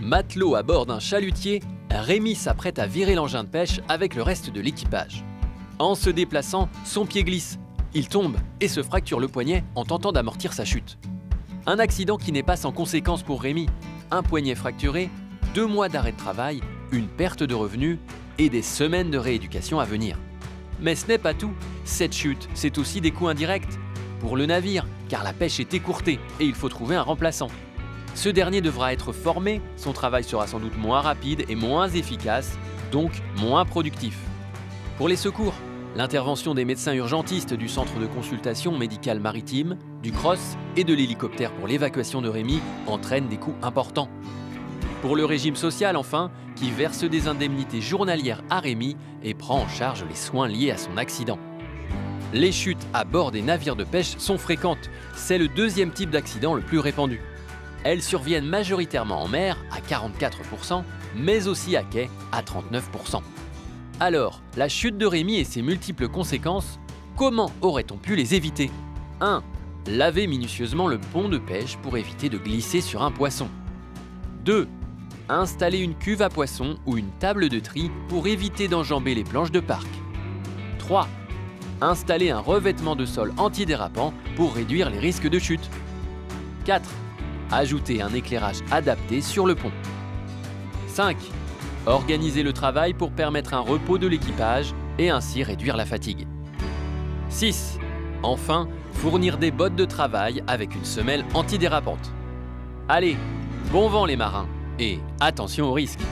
Matelot à bord d'un chalutier, Rémi s'apprête à virer l'engin de pêche avec le reste de l'équipage. En se déplaçant, son pied glisse. Il tombe et se fracture le poignet en tentant d'amortir sa chute. Un accident qui n'est pas sans conséquences pour Rémi. Un poignet fracturé, 2 mois d'arrêt de travail, une perte de revenus et des semaines de rééducation à venir. Mais ce n'est pas tout. Cette chute, c'est aussi des coûts indirects. Pour le navire, car la pêche est écourtée et il faut trouver un remplaçant. Ce dernier devra être formé, son travail sera sans doute moins rapide et moins efficace, donc moins productif. Pour les secours, l'intervention des médecins urgentistes du centre de consultation médicale maritime, du CROSS et de l'hélicoptère pour l'évacuation de Rémi entraîne des coûts importants. Pour le régime social enfin, qui verse des indemnités journalières à Rémi et prend en charge les soins liés à son accident. Les chutes à bord des navires de pêche sont fréquentes, c'est le deuxième type d'accident le plus répandu. Elles surviennent majoritairement en mer à 44%, mais aussi à quai à 39%. Alors, la chute de Rémi et ses multiples conséquences, comment aurait-on pu les éviter ? 1. Laver minutieusement le pont de pêche pour éviter de glisser sur un poisson. 2. Installer une cuve à poissons ou une table de tri pour éviter d'enjamber les planches de parc. 3. Installer un revêtement de sol antidérapant pour réduire les risques de chute. 4. Ajouter un éclairage adapté sur le pont. 5. Organiser le travail pour permettre un repos de l'équipage et ainsi réduire la fatigue. 6. Enfin, fournir des bottes de travail avec une semelle antidérapante. Allez, bon vent les marins et attention aux risques.